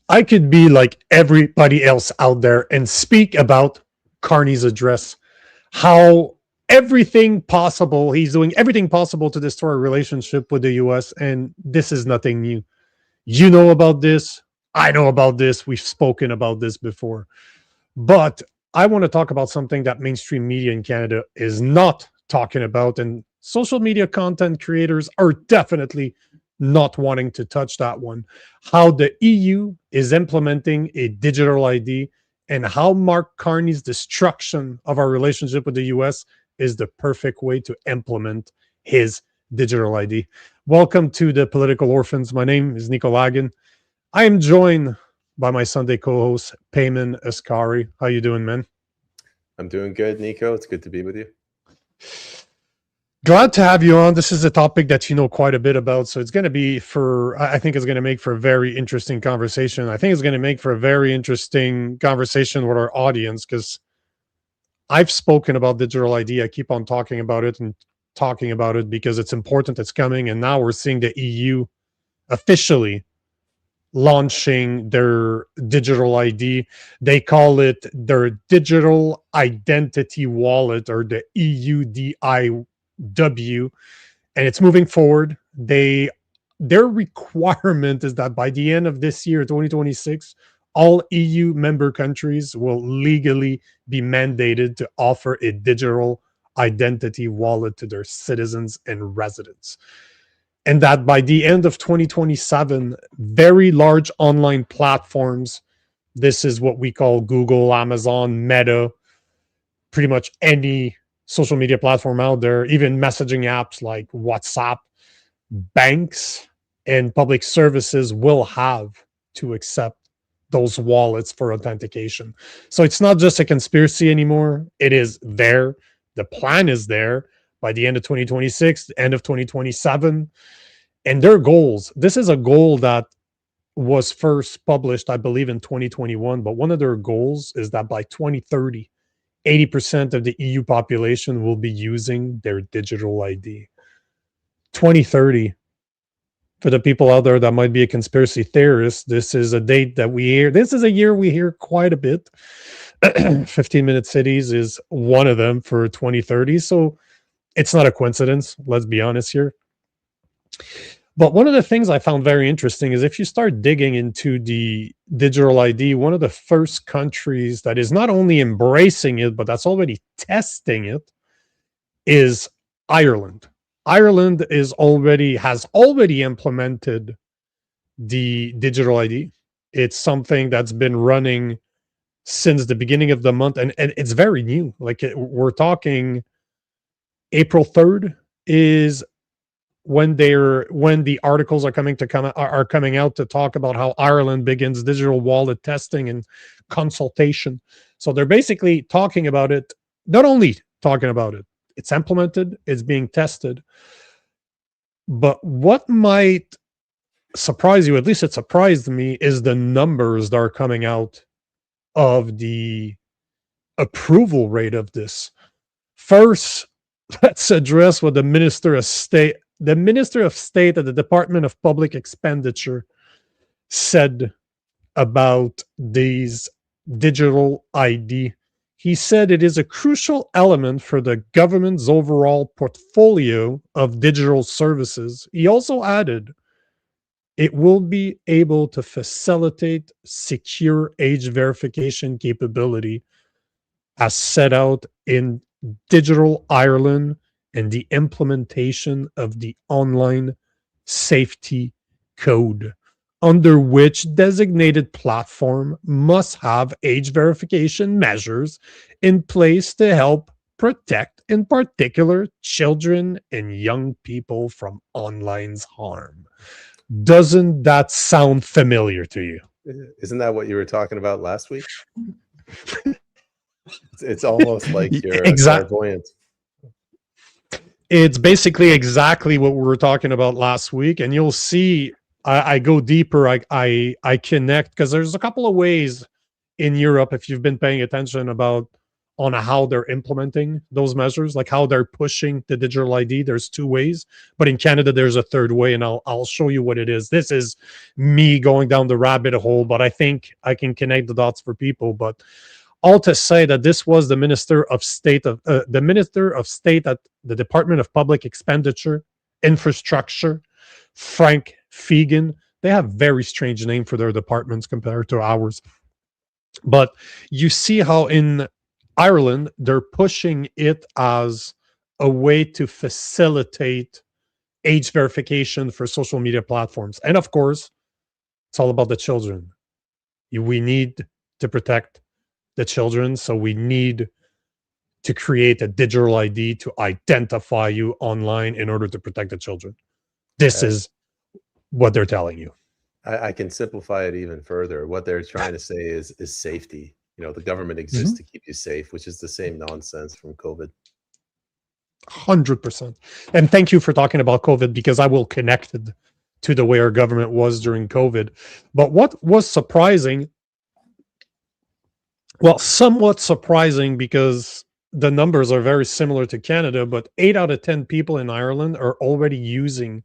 I could be like everybody else out there and speak about Carney's address, how everything possible, he's doing everything possible to destroy a relationship with the US, and this is nothing new. You know about this. I know about this. We've spoken about this before. But I want to talk about something that mainstream media in Canada is not talking about, and social media content creators are definitely not wanting to touch that one. How the EU is implementing a digital ID, and how Mark Carney's destruction of our relationship with the US is the perfect way to implement his digital ID. Welcome to the Political Orphans. My name is Nico Lagan. I am joined by my Sunday co-host, Payman Askari. How you doing, man? I'm doing good, Nico. It's good to be with you. Glad to have you on. This is a topic that you know quite a bit about, so it's going to be I think it's going to make for a very interesting conversation. I think it's going to make for a very interesting conversation with our audience, because I've spoken about digital ID. I keep on talking about it and talking about it because it's important, it's coming, and now we're seeing the EU officially launching their digital ID. They call it their digital identity wallet, or the EUDIW, and it's moving forward. Their requirement is that by the end of this year, 2026, all EU member countries will legally be mandated to offer a digital identity wallet to their citizens and residents. And that by the end of 2027, very large online platforms, this is what we call Google, Amazon, Meta, pretty much any social media platform out there, even messaging apps like WhatsApp, banks and public services will have to accept those wallets for authentication. So it's not just a conspiracy anymore. It is there. The plan is there by the end of 2026, the end of 2027. And their goals, this is a goal that was first published, I believe, in 2021. But one of their goals is that by 2030, 80% of the EU population will be using their digital ID. 2030, for the people out there that might be a conspiracy theorist, this is a date that we hear. This is a year we hear quite a bit. 15-minute cities is one of them for 2030. So it's not a coincidence, let's be honest here. But one of the things I found very interesting is if you start digging into the digital ID, one of the first countries that is not only embracing it, but that's already testing it, is Ireland. Ireland has already implemented the digital ID. It's something that's been running since the beginning of the month, and it's very new. Like we're talking April 3rd is when the articles are coming out to talk about how Ireland begins digital wallet testing and consultation. So they're basically talking about it, not only talking about it, it's implemented, it's being tested. But what might surprise you, at least it surprised me, is the numbers that are coming out of the approval rate of this. First, let's address what the Minister of State at the Department of Public Expenditure said about these digital ID. He said it is a crucial element for the government's overall portfolio of digital services. He also added, it will be able to facilitate secure age verification capability as set out in Digital Ireland and the implementation of the online safety code, under which designated platform must have age verification measures in place to help protect, in particular, children and young people from online's harm. Doesn't that sound familiar to you? Isn't that what you were talking about last week? It's almost like you're clairvoyant. It's basically exactly what we were talking about last week, and you'll see I go deeper. I connect, because there's a couple of ways in Europe, if you've been paying attention, about on how they're implementing those measures, like how they're pushing the digital ID. There's two ways, but in Canada, there's a third way, and I'll show you what it is. This is me going down the rabbit hole, but I think I can connect the dots for people. But all to say that this was the Minister of State at the Department of Public Expenditure, Infrastructure, Frank Fegan. They have very strange name for their departments compared to ours. But you see how in Ireland, they're pushing it as a way to facilitate age verification for social media platforms. And of course, it's all about the children. We need to protect the children. So we need to create a digital ID to identify you online in order to protect the children. This is what they're telling you. I can simplify it even further. What they're trying to say is safety. You know, the government exists to keep you safe, which is the same nonsense from COVID. 100%. And thank you for talking about COVID, because I will connect it to the way our government was during COVID. But what was surprising, well, somewhat surprising, because the numbers are very similar to Canada, but 8 out of 10 people in Ireland are already using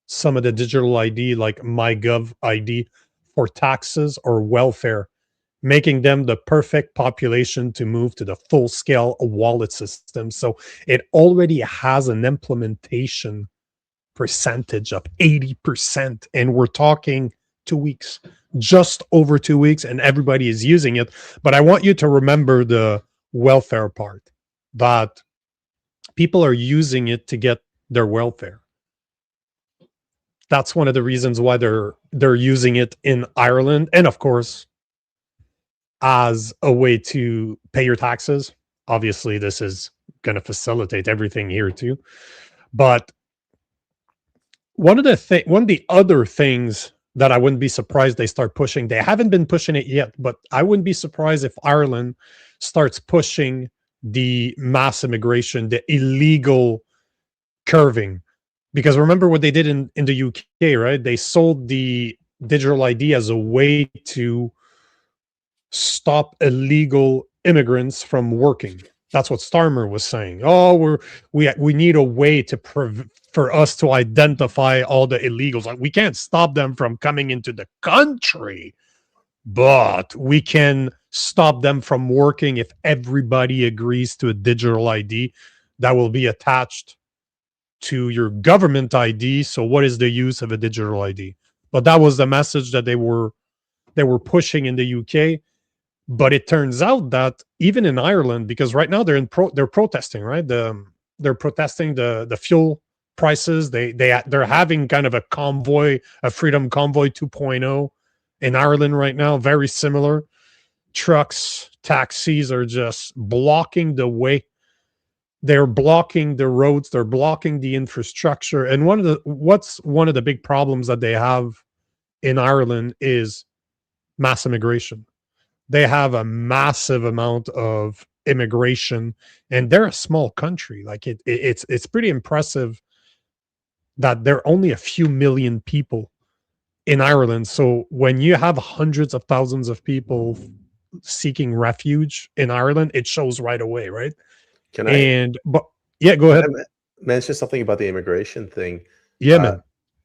some of the digital ID, like MyGov ID, for taxes or welfare, making them the perfect population to move to the full-scale wallet system. So it already has an implementation percentage of 80%, and we're talking 2 weeks, just over 2 weeks, and everybody is using it. But I want you to remember the welfare part, that people are using it to get their welfare. That's one of the reasons why they're using it in Ireland, and of course, as a way to pay your taxes. Obviously, this is going to facilitate everything here too. But one of the other things that I wouldn't be surprised they start pushing, they haven't been pushing it yet, but I wouldn't be surprised if Ireland starts pushing the mass immigration, the illegal curving. Because remember what they did in the UK, right? They sold the digital ID as a way to stop illegal immigrants from working. That's what Starmer was saying. Oh, we need a way for us to identify all the illegals. Like, we can't stop them from coming into the country, but we can stop them from working if everybody agrees to a digital ID that will be attached to your government ID. So what is the use of a digital ID? But that was the message that they were pushing in the UK. But it turns out that even in Ireland, because right now they're protesting, right? They're protesting the fuel prices. They're having kind of a convoy, a freedom convoy 2.0 in Ireland right now, very similar. Trucks, taxis are just blocking the way. They're blocking the roads, they're blocking the infrastructure. And one of the big problems that they have in Ireland is mass immigration. They have a massive amount of immigration, and they're a small country. Like it's pretty impressive that there are only a few million people in Ireland. So when you have hundreds of thousands of people seeking refuge in Ireland, it shows right away, right? But yeah, go ahead. Mention something about the immigration thing. Yeah, man.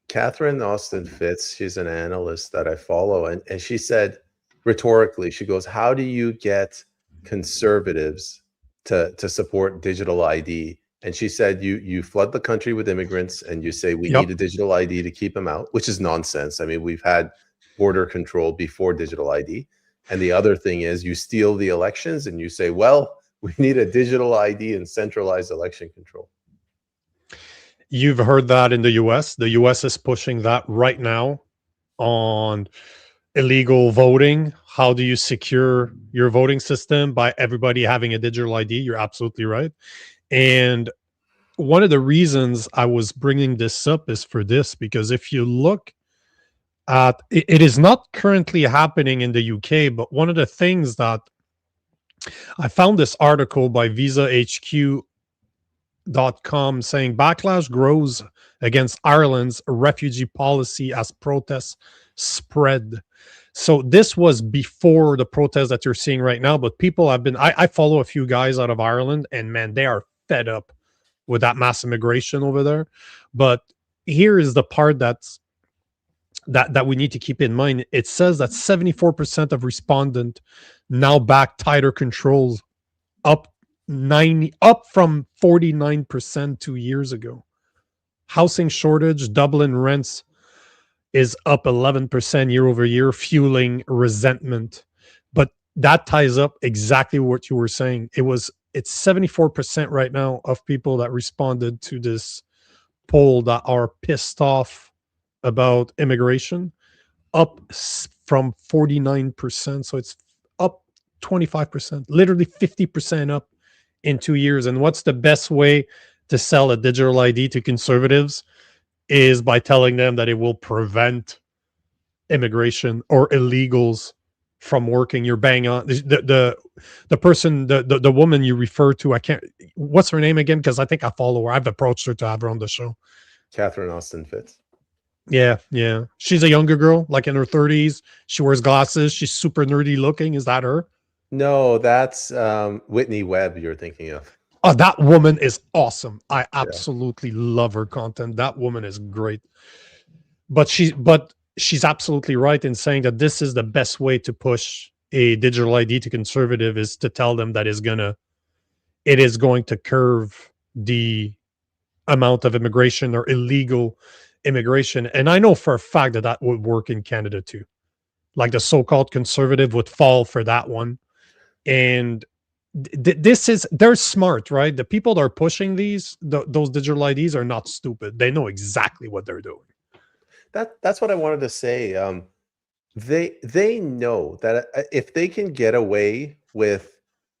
Catherine Austin Fitz, she's an analyst that I follow, and she said, rhetorically, she goes, how do you get conservatives to support digital ID? And she said, you flood the country with immigrants and you say we need a digital ID to keep them out, which is nonsense. I mean, we've had border control before digital ID. And the other thing is you steal the elections and you say, well, we need a digital ID and centralized election control. You've heard that in the US. The US is pushing that right now on illegal voting. How do you secure your voting system? By everybody having a digital ID. You're absolutely right. And one of the reasons I was bringing this up is for this, because if you look at it is not currently happening in the UK, but one of the things that I found, this article by Visa HQ saying backlash grows against Ireland's refugee policy as protests spread. So this was before the protests that you're seeing right now, but people have been, I follow a few guys out of Ireland, and man, they are fed up with that mass immigration over there. But here is the part that we need to keep in mind. It says that 74% of respondents now back tighter controls, up from 49% 2 years ago. Housing shortage, Dublin rents is up 11% year over year, fueling resentment. But that ties up exactly what you were saying. It's 74% right now of people that responded to this poll that are pissed off about immigration, up from 49%. So it's up 25%, literally 50% up in 2 years. And what's the best way to sell a digital ID to conservatives is by telling them that it will prevent immigration or illegals from working. You're bang on. The person, the woman you refer to, I can't, what's her name again? Because I think I follow her. I've approached her to have her on the show. Catherine Austin Fitz. Yeah, yeah. She's a younger girl, like in her 30s. She wears glasses. She's super nerdy looking. Is that her? No, that's Whitney Webb you're thinking of. Oh, that woman is awesome. I absolutely love her content. That woman is great. But she's absolutely right in saying that this is the best way to push a digital ID to conservative, is to tell them that it is going to curve the amount of immigration or illegal immigration. And I know for a fact that that would work in Canada too. Like the so-called conservative would fall for that one. And they're smart, right? The people that are pushing those digital IDs are not stupid. They know exactly what they're doing. That's what I wanted to say. They know that if they can get away with,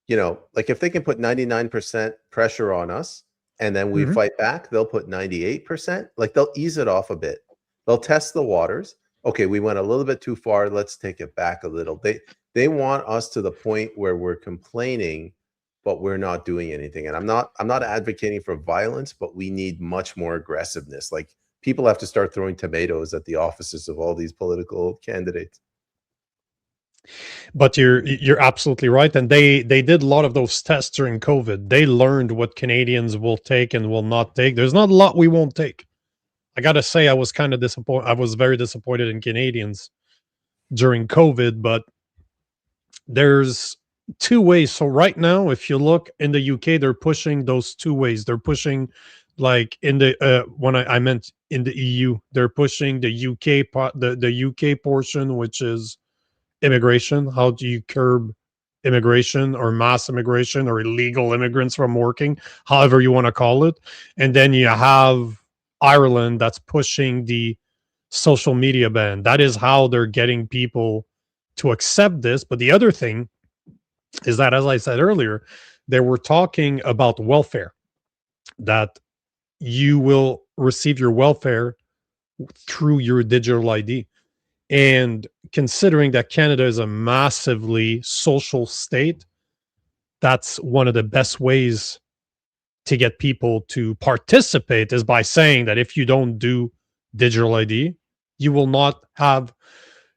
like if they can put 99% pressure on us and then we fight back, they'll put 98%. Like they'll ease it off a bit. They'll test the waters. Okay, we went a little bit too far. Let's take it back a little. They want us to the point where we're complaining, but we're not doing anything. And I'm not advocating for violence, but we need much more aggressiveness. Like people have to start throwing tomatoes at the offices of all these political candidates. But you're absolutely right. And they did a lot of those tests during COVID. They learned what Canadians will take and will not take. There's not a lot we won't take. I gotta say, I was kind of disappointed. I was very disappointed in Canadians during COVID, but there's two ways. So right now, if you look in the UK, they're pushing those two ways. They're pushing, like in the when I meant in the EU, they're pushing the UK the UK portion, which is immigration. How do you curb immigration or mass immigration or illegal immigrants from working, however you want to call it? And then you have Ireland that's pushing the social media ban. That is how they're getting people to accept this. But the other thing is that, as I said earlier, they were talking about welfare, that you will receive your welfare through your digital ID. And considering that Canada is a massively social state, that's one of the best ways to get people to participate, is by saying that if you don't do digital ID, you will not have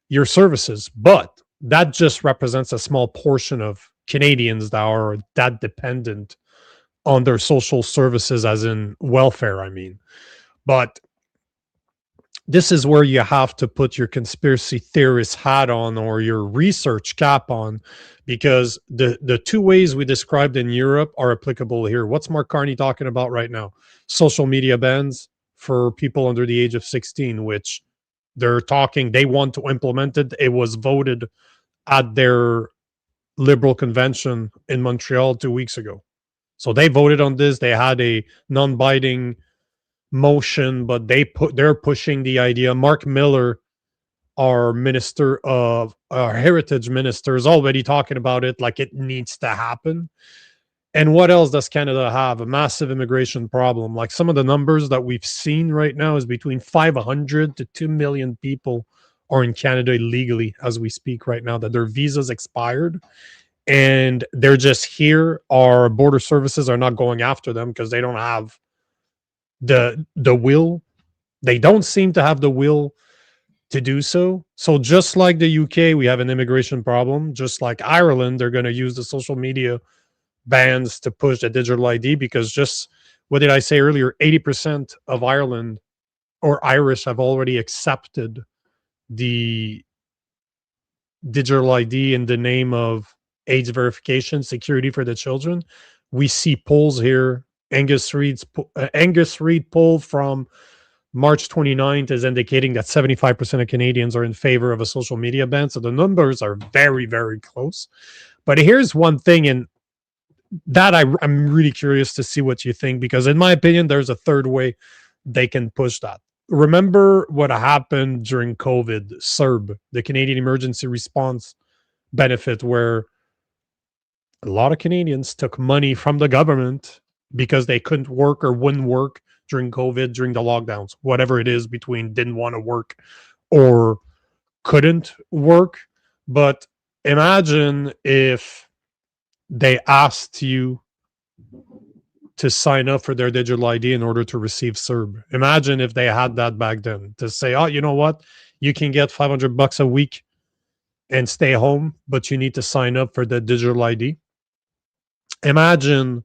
your services. But that just represents a small portion of Canadians that are that dependent on their social services, as in welfare, I mean. But this is where you have to put your conspiracy theorist hat on, or your research cap on, because the two ways we described in Europe are applicable here. What's Mark Carney talking about right now? Social media bans for people under the age of 16, which they want to implement it. It was voted at their Liberal convention in Montreal 2 weeks ago. So they voted on this. They had a non-binding motion, but they're pushing the idea. Mark Miller, our heritage minister, is already talking about it, like it needs to happen. And what else does Canada have? A massive immigration problem. Like some of the numbers that we've seen right now is between 500 to 2 million people are in Canada illegally as we speak right now, that their visas expired. and they're just here. Our border services are not going after them because they don't have the will. They don't seem to have the will to do so. So just like the UK, we have an immigration problem. Just like Ireland, they're going to use the social media bans to push the digital ID because just what did I say earlier? 80% of Ireland or Irish have already accepted the digital ID in the name of age verification, security for the children. We see polls here. Angus Reid poll from March 29th is indicating that 75% of Canadians are in favor of a social media ban. So the numbers are very, very close. But here's one thing, and that I'm really curious to see what you think, because in my opinion, there's a third way they can push that. Remember what happened during COVID, CERB, the Canadian Emergency Response Benefit, where a lot of Canadians took money from the government because they couldn't work or wouldn't work during COVID, during the lockdowns, whatever it is between didn't want to work or couldn't work. But imagine if they asked you to sign up for their digital ID in order to receive CERB. Imagine if they had that back then to say, oh, you know what? You can get $500 a week and stay home, but you need to sign up for the digital ID. Imagine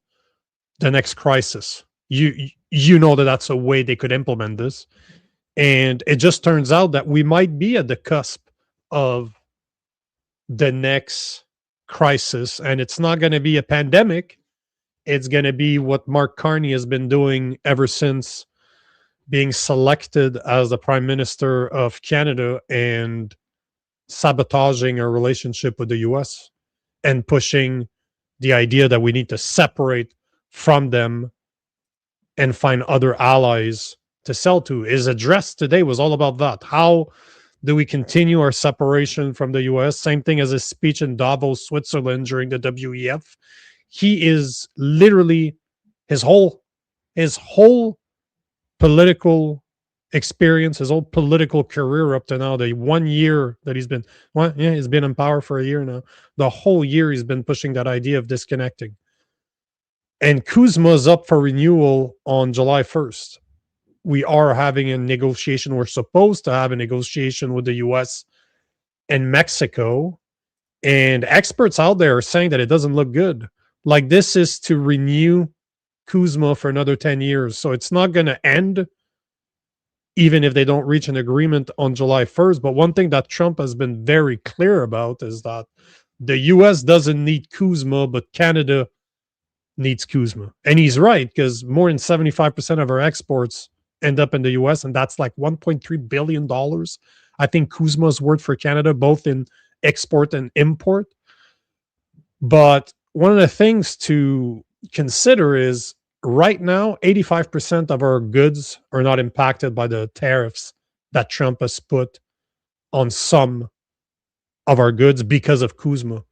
the next crisis. You know that that's a way they could implement this. And it just turns out that we might be at the cusp of the next crisis. And it's not going to be a pandemic. It's going to be what Mark Carney has been doing ever since being selected as the Prime Minister of Canada and sabotaging our relationship with the US and pushing the idea that we need to separate from them and find other allies to sell to. His address today was all about that. How do we continue our separation from the US? Same thing as his speech in Davos, Switzerland during the WEF. He is literally his whole political experience, his whole political career up to now, the 1 year that he's been, well, yeah, he's been in power for a year now. The whole year he's been pushing that idea of disconnecting. And CUSMA is up for renewal on July 1st. We are having a negotiation. We're supposed to have a negotiation with the US and Mexico. And experts out there are saying that it doesn't look good. Like, this is to renew CUSMA for another 10 years. So it's not going to end even if they don't reach an agreement on July 1st. But one thing that Trump has been very clear about is that the US doesn't need CUSMA, but Canada needs CUSMA. And he's right, because more than 75% of our exports end up in the US, and that's like $1.3 billion. I think CUSMA's worth for Canada, both in export and import. But one of the things to consider is right now, 85% of our goods are not impacted by the tariffs that Trump has put on some of our goods because of CUSMA.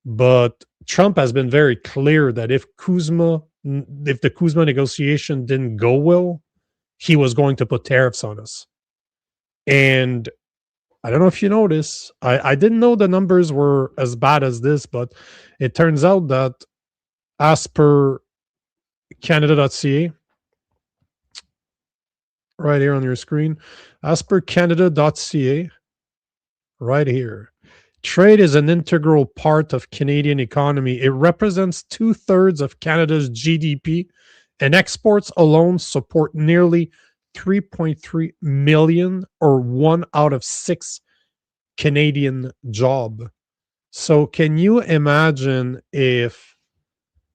But Trump has been very clear that if the CUSMA negotiation didn't go well, he was going to put tariffs on us. And I don't know if you notice, I didn't know the numbers were as bad as this, but it turns out that as per Canada.ca, right here on your screen, as per Canada.ca, right here, trade is an integral part of Canadian economy. It represents 2/3 of Canada's GDP, and exports alone support nearly 3.3 million, or 1 out of 6 Canadian job. So can you imagine if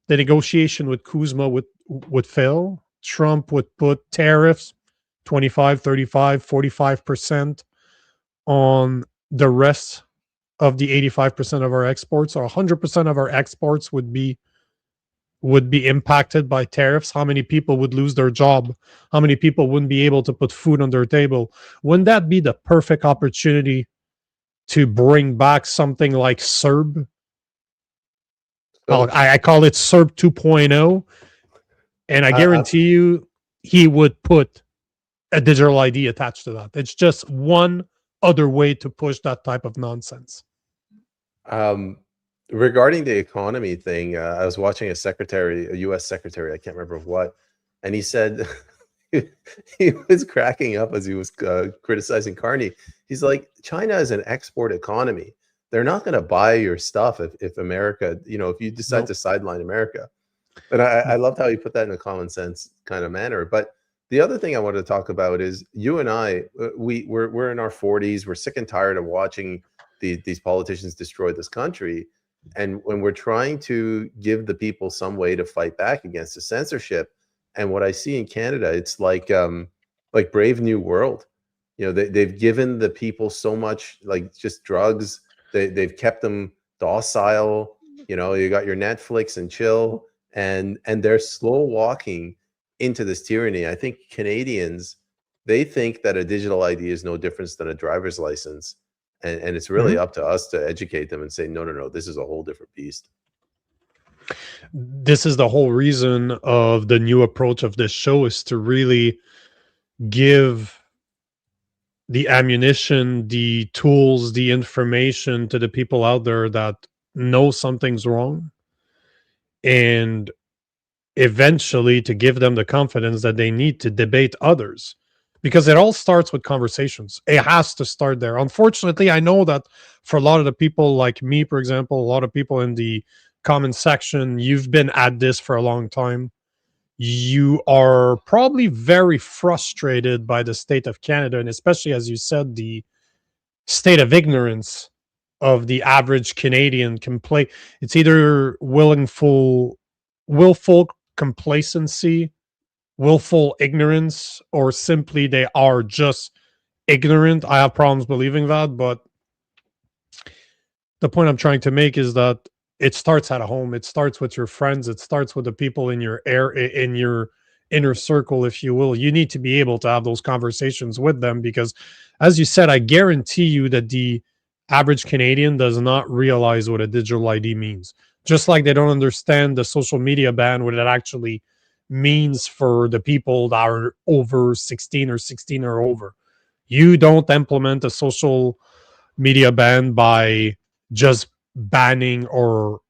the negotiation with CUSMA would fail? Trump would put tariffs 25, 35, 45% on the rest of the 85% of our exports, or 100% of our exports would be impacted by tariffs. How many people would lose their job? How many people wouldn't be able to put food on their table? Wouldn't that be the perfect opportunity to bring back something like CERB? I call it CERB 2.0, and I guarantee you he would put a digital ID attached to that. It's just one other way to push that type of nonsense. Regarding the economy thing, I was watching a U.S. secretary, I can't remember of what, and he said he he was cracking up as he was criticizing Carney. He's like, China is an export economy. They're not going to buy your stuff if America, if you decide No. to sideline America. And I loved how you put that in a common sense kind of manner. But the other thing I wanted to talk about is you and I, we're in our 40s. We're sick and tired of watching these politicians destroy this country. And when we're trying to give the people some way to fight back against the censorship, and what I see in Canada, it's like Brave New World. They've given the people so much, like just drugs. They've kept them docile. You got your Netflix and chill, and they're slow walking into this tyranny. I think Canadians, they think that a digital ID is no difference than a driver's license. And it's really Mhm. up to us to educate them and say, no, no, no, this is a whole different beast. This is the whole reason of the new approach of this show, is to really give the ammunition, the tools, the information to the people out there that know something's wrong, and eventually to give them the confidence that they need to debate others, because it all starts with conversations. It has to start there. Unfortunately, I know that for a lot of the people like me, for example, a lot of people in the comment section, you've been at this for a long time. You are probably very frustrated by the state of Canada, and especially, as you said, the state of ignorance of the average Canadian can play. It's either willful complacency, willful ignorance, or simply they are just ignorant. I have problems believing that, but the point I'm trying to make is that it starts at home. It starts with your friends. It starts with the people in your inner circle, if you will. You need to be able to have those conversations with them because, as you said, I guarantee you that the average Canadian does not realize what a digital ID means. Just like they don't understand the social media ban, what it actually means for the people that are over 16 or 16 or over. You don't implement a social media ban by just banning or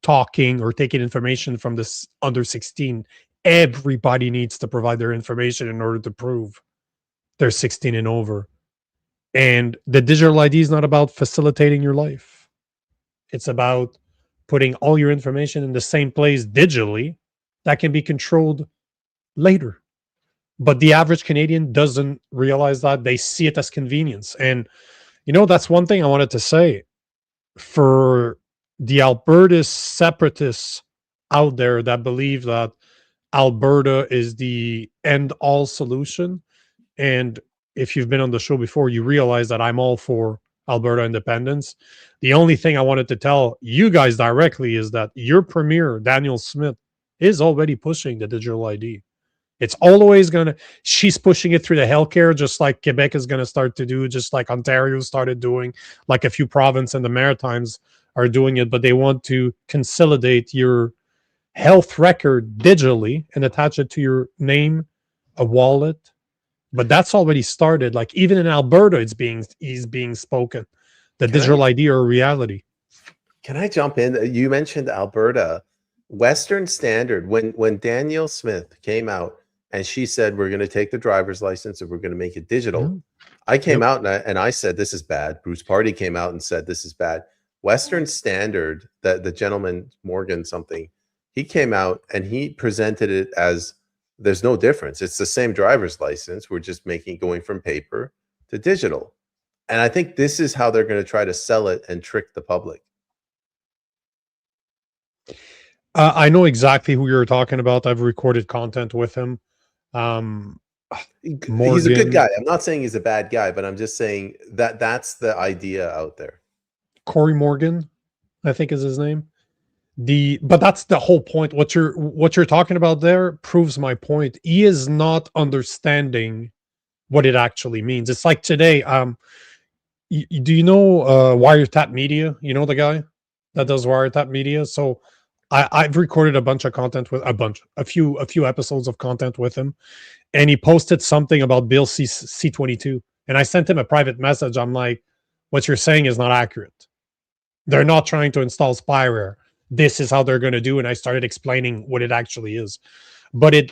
talking or taking information from this under 16. Everybody needs to provide their information in order to prove they're 16 and over. And the digital ID is not about facilitating your life. It's about putting all your information in the same place digitally that can be controlled later. But the average Canadian doesn't realize that. They see it as convenience. And, that's one thing I wanted to say for the Alberta separatists out there that believe that Alberta is the end all solution. And if you've been on the show before, you realize that I'm all for Alberta independence. The only thing I wanted to tell you guys directly is that your premier, Daniel Smith, is already pushing the digital ID. It's always gonna. She's pushing it through the healthcare, just like Quebec is gonna start to do, just like Ontario started doing, like a few provinces in the Maritimes are doing it. But they want to consolidate your health record digitally and attach it to your name, a wallet. But that's already started. Like even in Alberta, is being spoken. The Can I digital ID are a reality. can I jump in? You mentioned Alberta. Western Standard, when Danielle Smith came out and she said we're going to take the driver's license and we're going to make it digital, Mhm. I came Yep. out and I said this is bad. Bruce Party came out and said this is bad. Western Standard, that the gentleman Morgan something, he came out and he presented it as there's no difference. It's the same driver's license. We're just going from paper to digital. And I think this is how they're going to try to sell it and trick the public. I know exactly who you're talking about. I've recorded content with him. Um, He's a good Morgan, guy. I'm not saying he's a bad guy, but I'm just saying that that's the idea out there. Corey Morgan, I think is his name. But that's the whole point. What you're talking about there proves my point. He is not understanding what it actually means. It's like today. Do you know Wiretap Media? You know the guy that does Wiretap Media. So I've recorded a bunch of content with a few episodes of content with him, and he posted something about Bill C22, and I sent him a private message. I'm like, what you're saying is not accurate. They're not trying to install spyware. This is how they're going to do. And I started explaining what it actually is. But it,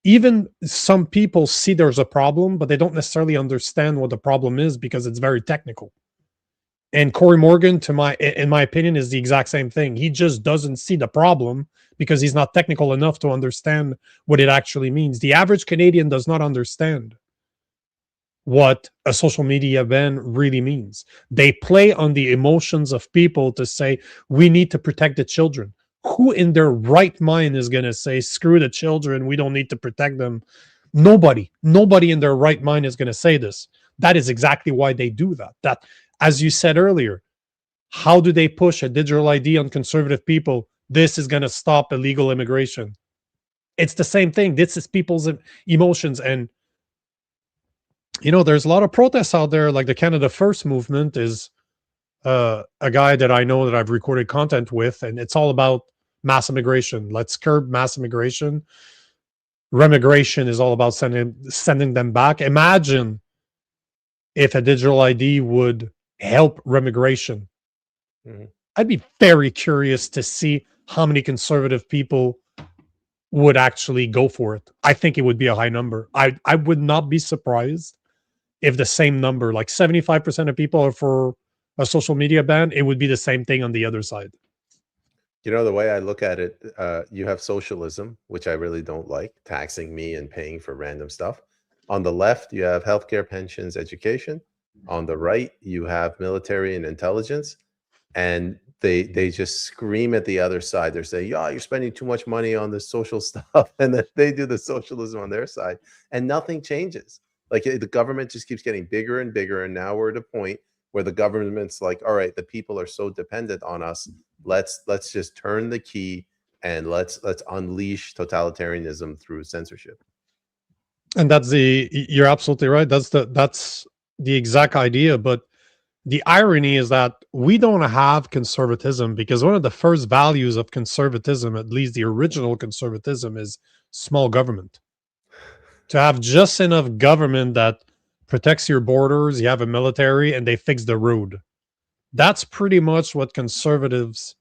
even some people see there's a problem, but they don't necessarily understand what the problem is because it's very technical. And Corey Morgan, in my opinion, is the exact same thing. He just doesn't see the problem because he's not technical enough to understand what it actually means. The average Canadian does not understand what a social media ban really means. They play on the emotions of people to say, we need to protect the children. Who in their right mind is going to say, screw the children, we don't need to protect them? Nobody in their right mind is going to say this. That is exactly why they do that. That, as you said earlier, how do they push a digital ID on conservative people? This is going to stop illegal immigration. It's the same thing. This is people's emotions. And there's a lot of protests out there. Like the Canada First movement is a guy that I know that I've recorded content with, and it's all about mass immigration. Let's curb mass immigration. Remigration is all about sending them back. Imagine if a digital ID would help remigration. Mm-hmm. I'd be very curious to see how many conservative people would actually go for it. I think it would be a high number. I would not be surprised if the same number, like 75% of people are for a social media ban, it would be the same thing on the other side. The way I look at it, you have socialism, which I really don't like, taxing me and paying for random stuff. On the left, you have healthcare, pensions, education. On the right, you have military and intelligence. And they just scream at the other side. They're saying, yeah, you're spending too much money on the social stuff. And then they do the socialism on their side. And nothing changes. Like the government just keeps getting bigger and bigger. And now we're at a point where the government's like, all right, the people are so dependent on us. Let's just turn the key and let's unleash totalitarianism through censorship. And you're absolutely right. That's the exact idea. But the irony is that we don't have conservatism because one of the first values of conservatism, at least the original conservatism, is small government. To have just enough government that protects your borders, you have a military, and they fix the road. That's pretty much what conservatives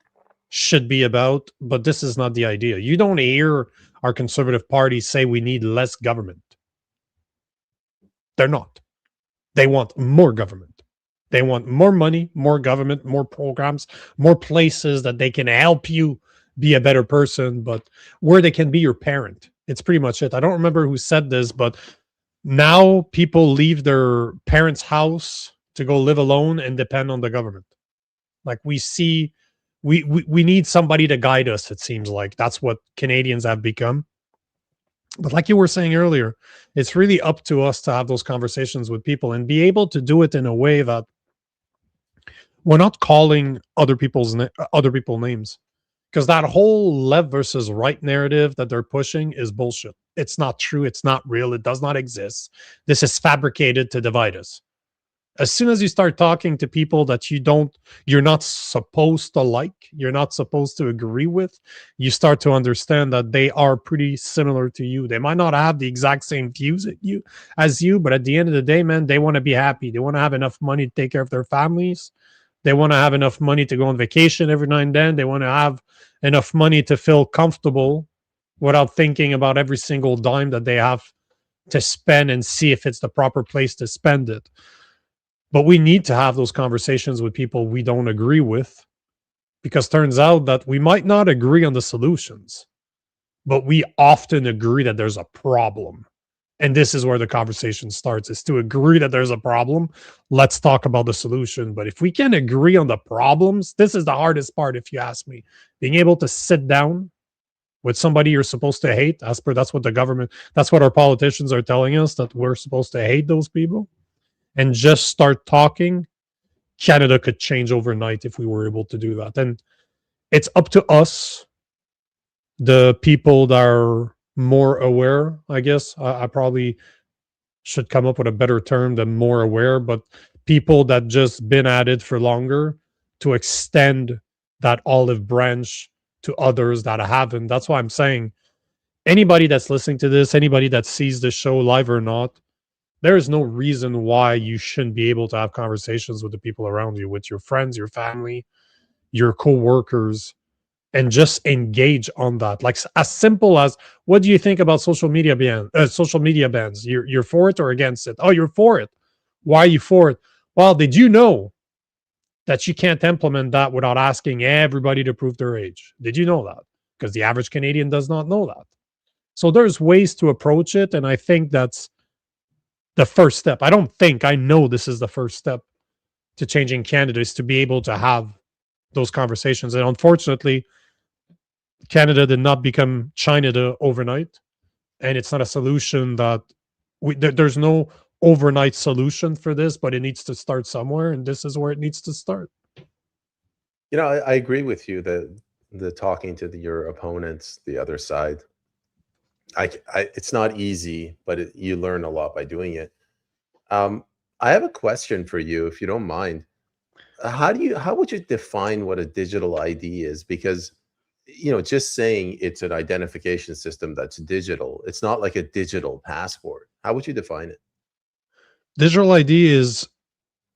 should be about, but this is not the idea. You don't hear our conservative party say we need less government. They're not. They want more government. They want more money, more government, more programs, more places that they can help you be a better person, but where they can be your parent. It's pretty much it. I don't remember who said this, but now people leave their parents' house to go live alone and depend on the government. Like we need somebody to guide us, it seems like. That's what Canadians have become. But like you were saying earlier, it's really up to us to have those conversations with people and be able to do it in a way that we're not calling other people names. Because that whole left versus right narrative that they're pushing is bullshit. It's not true. It's not real. It does not exist. This is fabricated to divide us. As soon as you start talking to people that you're not supposed to like, you're not supposed to agree with, you start to understand that they are pretty similar to you. They might not have the exact same views as you, but at the end of the day, man, they want to be happy. They want to have enough money to take care of their families. They want to have enough money to go on vacation every now and then. They want to have enough money to feel comfortable without thinking about every single dime that they have to spend and see if it's the proper place to spend it. But we need to have those conversations with people we don't agree with, because turns out that we might not agree on the solutions, but we often agree that there's a problem. And this is where the conversation starts, is to agree that there's a problem. Let's talk about the solution. But if we can agree on the problems, this is the hardest part, if you ask me. Being able to sit down with somebody you're supposed to hate, that's what our politicians are telling us, that we're supposed to hate those people, and just start talking. Canada could change overnight if we were able to do that. And it's up to us, the people that are more aware, I guess. I probably should come up with a better term than more aware, but people that just been at it for longer, to extend that olive branch to others that haven't. That's why I'm saying anybody that's listening to this, anybody that sees the show live or not, There is no reason why you shouldn't be able to have conversations with the people around you, with your friends, your family, your co-workers, and just engage on that. Like as simple as, what do you think about social media bans? You're for it or against it? Oh, you're for it. Why are you for it? Well, did you know that you can't implement that without asking everybody to prove their age? Did you know that? Because the average Canadian does not know that. So there's ways to approach it, and I think that's the first step. I know this is the first step to changing Canada, is to be able to have those conversations. And unfortunately, Canada did not become China overnight, and it's not a solution that there's no overnight solution for this, but it needs to start somewhere, and this is where it needs to start. I agree with you that the talking to your opponents, the other side, it's not easy, but you learn a lot by doing it. I have a question for you, if you don't mind. How would you define what a digital ID is? Because just saying it's an identification system that's digital, it's not like a digital passport. How would you define it? Digital ID is,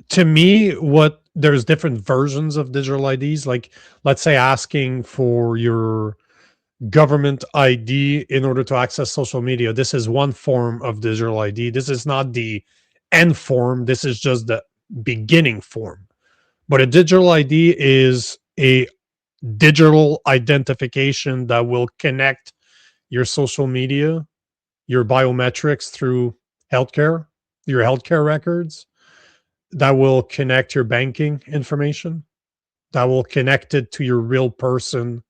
to me, what there's different versions of digital IDs. Like, let's say asking for your government ID in order to access social media. This is one form of digital ID. This is not the end form. This is just the beginning form. But a digital ID is a digital identification that will connect your social media, your biometrics through healthcare, your healthcare records, that will connect your banking information, that will connect it to your real person,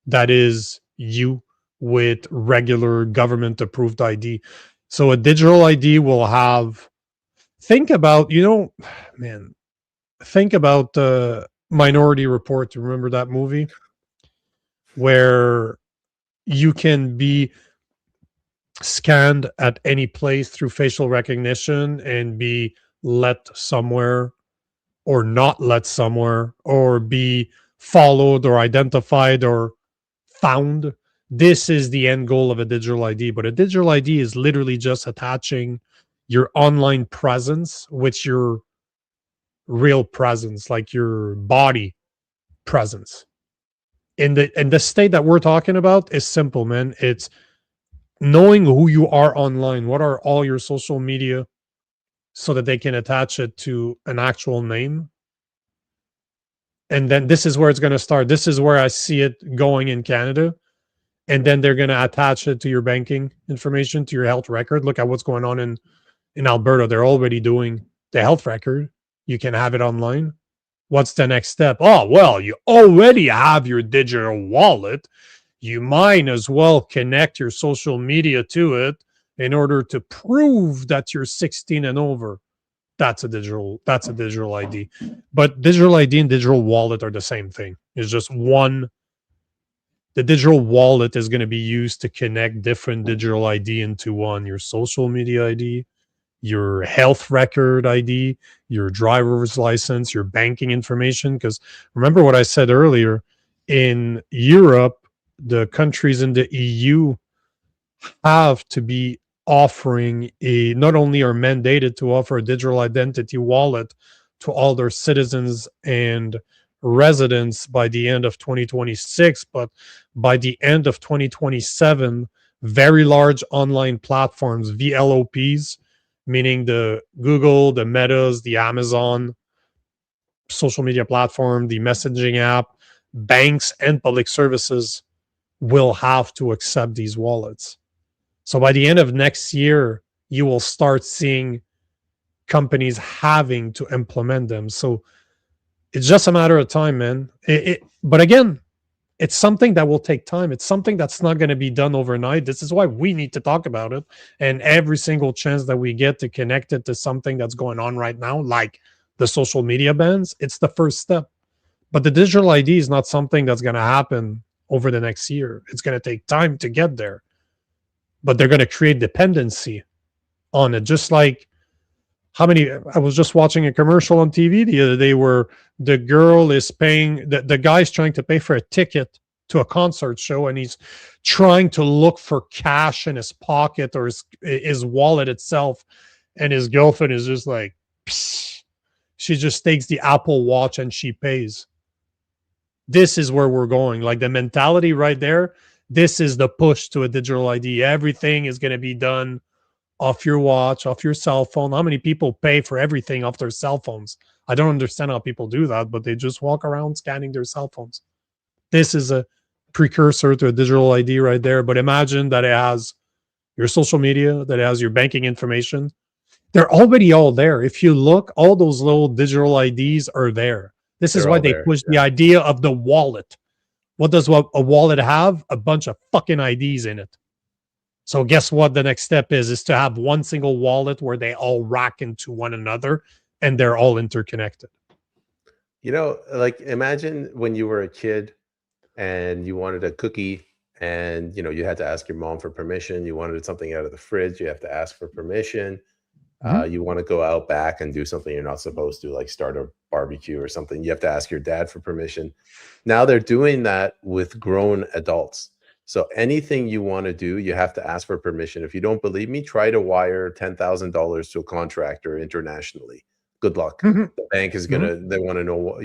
that is you, with regular government approved ID. So a digital ID will have, think about, man, think about the Minority Report. Remember that movie where you can be scanned at any place through facial recognition and be let somewhere or not let somewhere, or be followed or identified or found. This is the end goal of a digital ID. But a digital ID is literally just attaching your online presence with your real presence, like your body presence. In the state that we're talking about is simple, man. It's knowing who you are online. What are all your social media, so that they can attach it to an actual name. And then this is where it's going to start. This is where I see it going in Canada. And then they're going to attach it to your banking information, to your health record. Look at what's going on in Alberta. They're already doing the health record. You can have it online. What's the next step? Oh, well, you already have your digital wallet. You might as well connect your social media to it in order to prove that you're 16 and over. That's a digital ID. But digital ID and digital wallet are the same thing. It's just one. The digital wallet is going to be used to connect different digital ID into one. Your social media ID, your health record ID, your driver's license, your banking information. Because remember what I said earlier, in Europe, the countries in the EU have to be offering not only are mandated to offer a digital identity wallet to all their citizens and residents by the end of 2026, but by the end of 2027, very large online platforms, VLOPs, meaning the Google, the Metas, the Amazon social media platform, the messaging app, banks, and public services will have to accept these wallets. So by the end of next year, you will start seeing companies having to implement them. So it's just a matter of time, man. But again, it's something that will take time. It's something that's not going to be done overnight. This is why we need to talk about it. And every single chance that we get to connect it to something that's going on right now, like the social media bans, it's the first step. But the digital ID is not something that's going to happen over the next year. It's going to take time to get there. But they're going to create dependency on it. Just like I was just watching a commercial on TV the other day where the girl is paying, the guy's trying to pay for a ticket to a concert show, and he's trying to look for cash in his pocket or his wallet itself. and his girlfriend is just like, psh, she just takes the Apple Watch and she pays. This is where we're going. Like the mentality right there. This is the push to a digital ID. Everything is going to be done off your watch, off your cell phone. How many people pay for everything off their cell phones? I don't understand how people do that, but they just walk around scanning their cell phones. This is a precursor to a digital ID right there. But imagine that it has your social media, that it has your banking information. They're already all there. If you look, all those little digital IDs are there. This is They're why all they there. push the Yeah. idea of the wallet. What does a wallet have? A bunch of fucking IDs in it. So guess what the next step is to have one single wallet where they all rack into one another and they're all interconnected. You know, like imagine when you were a kid and you wanted a cookie and you had to ask your mom for permission. You wanted something out of the fridge, you have to ask for permission. You want to go out back and do something you're not supposed to, like start a barbecue or something. You have to ask your dad for permission. Now they're doing that with grown adults. So anything you want to do, you have to ask for permission. If you don't believe me, try to wire $10,000 to a contractor internationally. Good luck. Mhm. The bank is Mhm. they want to know,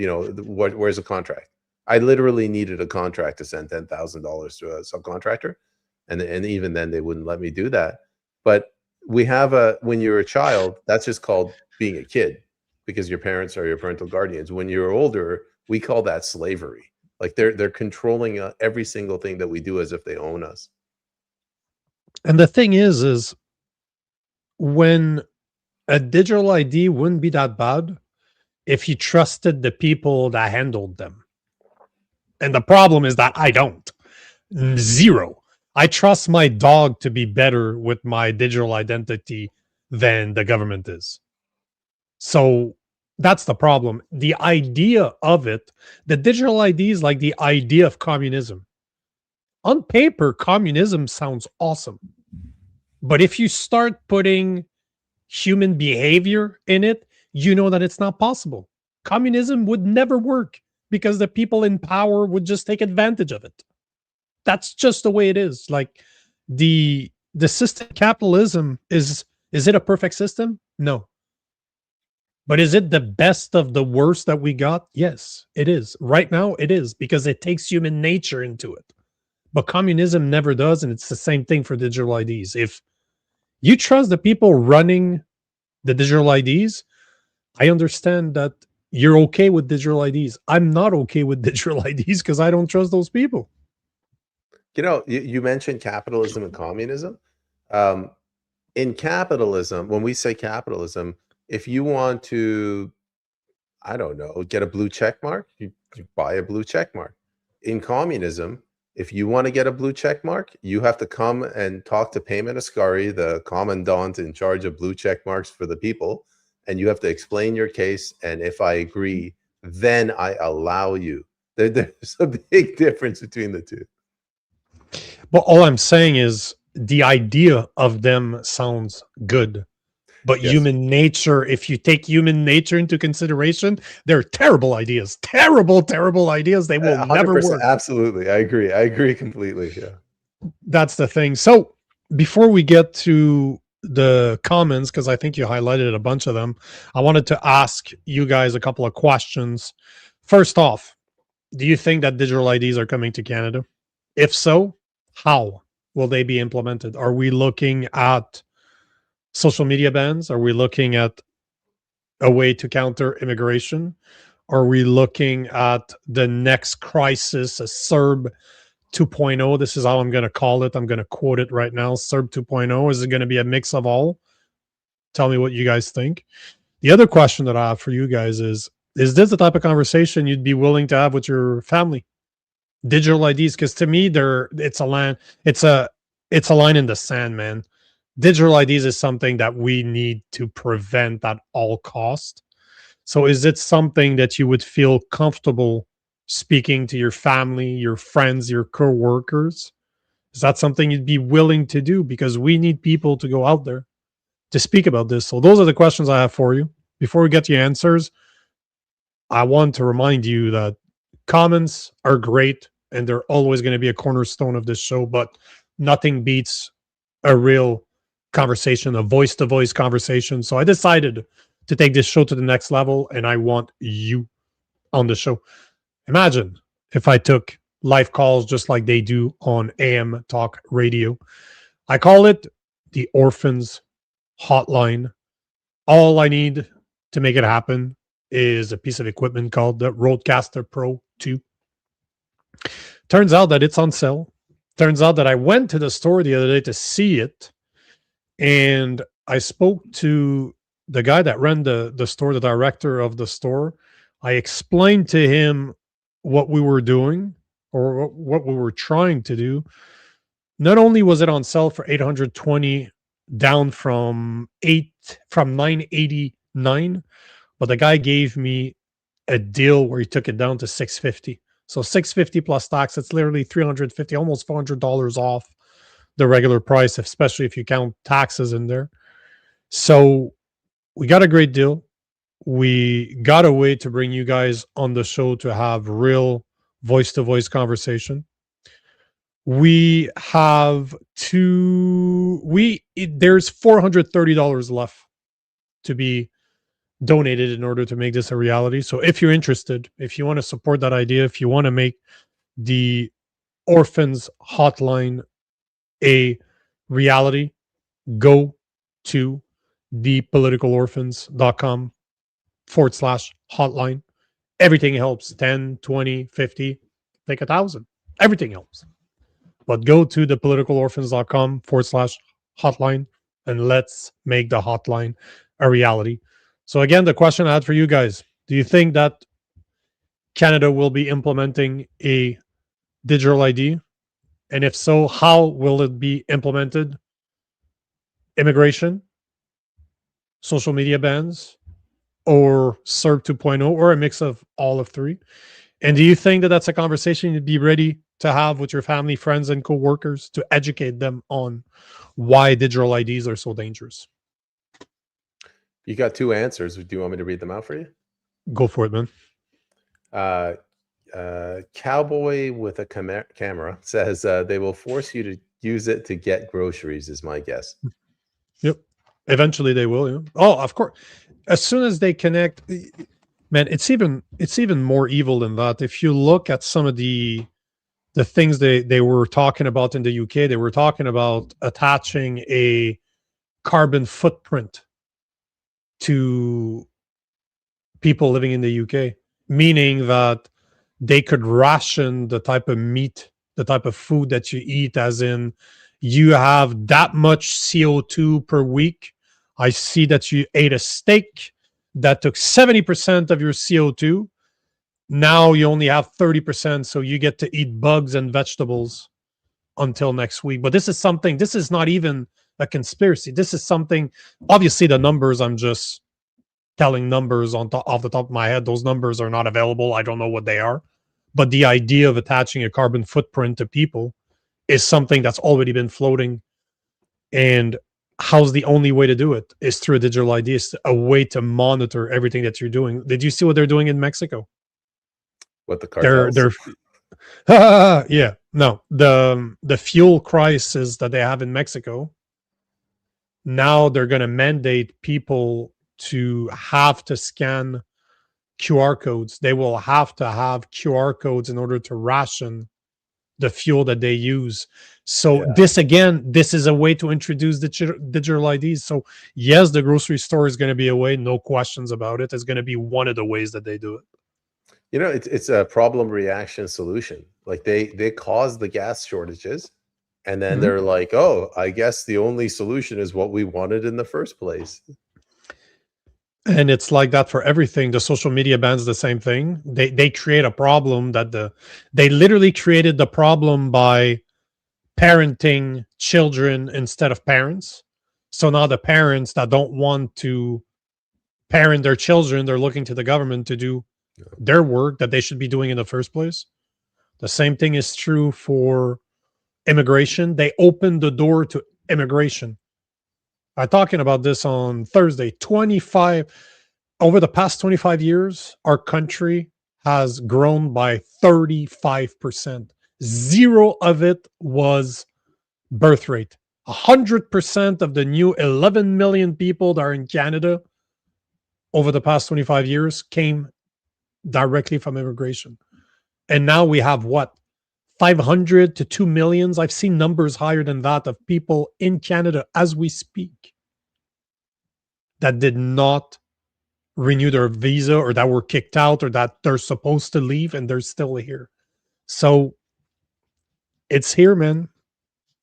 where's the contract? I literally needed a contract to send $10,000 to a subcontractor. And even then they wouldn't let me do that. But we have when you're a child, that's just called being a kid because your parents are your parental guardians. When you're older, we call that slavery. Like they're controlling every single thing that we do as if they own us. And the thing is when a digital ID wouldn't be that bad if you trusted the people that handled them. And the problem is that I don't. Zero. I trust my dog to be better with my digital identity than the government is. So that's the problem. The idea of it, the digital ID is like the idea of communism. On paper, communism sounds awesome. But if you start putting human behavior in it, you know that it's not possible. Communism would never work because the people in power would just take advantage of it. That's just the way it is. Like the system capitalism is it a perfect system? No. But is it the best of the worst that we got? Yes, it is. Right now it is because it takes human nature into it. But communism never does, and it's the same thing for digital IDs. If you trust the people running the digital IDs, I understand that you're okay with digital IDs. I'm not okay with digital IDs because I don't trust those people. You mentioned capitalism and communism. Um, in capitalism, when we say capitalism, if you want to, I don't know, get a blue check mark, you buy a blue check mark. In communism, if you want to get a blue check mark, you have to come and talk to Payman Ascari, the commandant in charge of blue check marks for the people, and you have to explain your case. And if I agree, then I allow you. There's a big difference between the two. But all I'm saying is the idea of them sounds good. But Yes. human nature, if you take human nature into consideration, they're terrible ideas. Terrible, terrible ideas. They will never 100%. work. Absolutely. I agree. I agree completely. Yeah. That's the thing. So before we get to the comments, because I think you highlighted a bunch of them, I wanted to ask you guys a couple of questions. First off, do you think that digital IDs are coming to Canada? If so, how will they be implemented? Are we looking at social media bans? Are we looking at a way to counter immigration? Are we looking at the next crisis, a CERB 2.0? This is how I'm going to call it. I'm going to quote it right now. CERB 2.0. Is it going to be a mix of all? Tell me what you guys think. The other question that I have for you guys is this the type of conversation you'd be willing to have with your family? Digital IDs, because to me, it's a line in the sand, man. Digital IDs is something that we need to prevent at all cost. So is it something that you would feel comfortable speaking to your family, your friends, your coworkers? Is that something you'd be willing to do? Because we need people to go out there to speak about this. So those are the questions I have for you. Before we get to your answers, I want to remind you that comments are great and they're always going to be a cornerstone of this show, but nothing beats a real conversation, a voice-to-voice conversation. So I decided to take this show to the next level, and I want you on the show. Imagine if I took live calls just like they do on AM talk radio. I call it the Orphans Hotline. All I need to make it happen is a piece of equipment called the Rodecaster Pro 2. Turns out that it's on sale. Turns out that I went to the store the other day to see it, and I spoke to the guy that ran the store, the director of the store. I explained to him what we were doing, or what we were trying to do. Not only was it on sale for 820, down from 989, but the guy gave me a deal where he took it down to 650. So 650 plus tax, it's literally 350, almost $400 off the regular price, especially if you count taxes in there. So we got a great deal. We got a way to bring you guys on the show to have real voice-to-voice conversation. We have there's $430 left to be donated in order to make this a reality. So if you're interested, if you want to support that idea, if you want to make the Orphans Hotline a reality, go to thepoliticalorphans.com/hotline. Everything helps. 10, 20, 50, take 1,000. Everything helps. But go to thepoliticalorphans.com/hotline and let's make the hotline a reality. So again, the question I had for you guys, do you think that Canada will be implementing a digital ID? And if so, how will it be implemented? Immigration, social media bans, or CERB 2.0, or a mix of all of three? And do you think that that's a conversation you'd be ready to have with your family, friends, and coworkers to educate them on why digital IDs are so dangerous? You got two answers. Do you want me to read them out for you? Go for it, man. Cowboy with a camera says they will force you to use it to get groceries, is my guess. Yep. Eventually they will. Yeah. Oh, of course. As soon as they connect, man, it's even more evil than that. If you look at some of the things they were talking about in the UK, they were talking about attaching a carbon footprint to people living in the UK, meaning that they could ration the type of meat, the type of food that you eat, as in you have that much CO2 per week. I see that you ate a steak that took 70% of your CO2. Now you only have 30%, so you get to eat bugs and vegetables until next week. But this is not even a conspiracy. This is something, obviously the numbers, I'm just telling numbers off the top of my head. Those numbers are not available. I don't know what they are. But the idea of attaching a carbon footprint to people is something that's already been floating. And how's the only way to do it is through a digital ID. It's a way to monitor everything that you're doing. Did you see what they're doing in Mexico? What the cartels? Yeah, no, the fuel crisis that they have in Mexico. Now they're going to mandate people to have to scan QR codes. They will have to have QR codes in order to ration the fuel that they use. So this is a way to introduce the digital IDs. So yes, the grocery store is going to be a way, no questions about it. It's going to be one of the ways that they do it. You know, it's a problem reaction solution. Like they caused the gas shortages, and then they're like, oh, I guess the only solution is what we wanted in the first place. And it's like that for everything. The social media bans the same thing. They create a problem that they literally created the problem by parenting children instead of parents. So now the parents that don't want to parent their children, they're looking to the government to do their work that they should be doing in the first place. The same thing is true for immigration. They opened the door to immigration. I'm talking about this on Thursday. Over the past 25 years, our country has grown by 35%. Zero of it was birth rate. 100% of the new 11 million people that are in Canada over the past 25 years came directly from immigration. And now we have what? 500 to 2 millions. I've seen numbers higher than that of people in Canada as we speak that did not renew their visa or that were kicked out or that they're supposed to leave and they're still here. So it's here, man.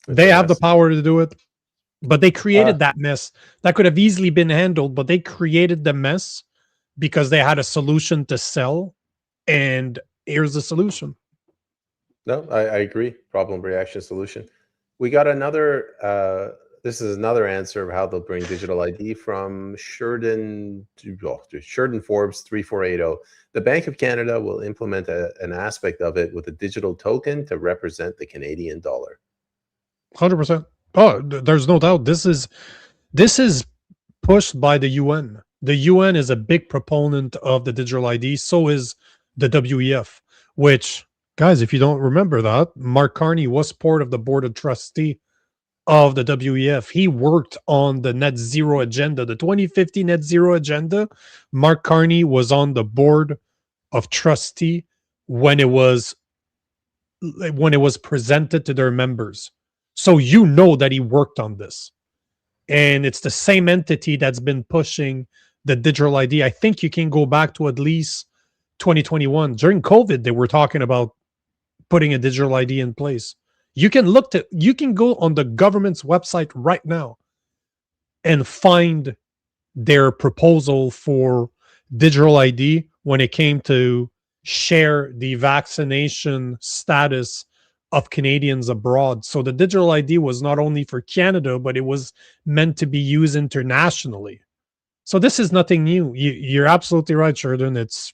It's They a have the mess. power to do it, but they Uh, created that mess that could have easily been handled, but they created the mess because they had a solution to sell. And here's the solution. no, I agree. Problem, reaction, solution. We got another. This is another answer of how they'll bring digital ID from Sheridan Forbes 3480. The Bank of Canada will implement an aspect of it with a digital token to represent the Canadian dollar. 100%. Oh, there's no doubt. This is pushed by the UN. The UN is a big proponent of the digital ID. So is the WEF, which, guys, if you don't remember that, Mark Carney was part of the board of trustee of the WEF. He worked on the net zero agenda, the 2050 net zero agenda. Mark Carney was on the board of trustee when it was presented to their members. So you know that he worked on this. And it's the same entity that's been pushing the digital ID. I think you can go back to at least 2021. During COVID, they were talking about putting a digital ID in place. You can go on the government's website right now and find their proposal for digital ID when it came to share the vaccination status of Canadians abroad. So the digital ID was not only for Canada, but it was meant to be used internationally. So this is nothing new. You're absolutely right, Sheridan. It's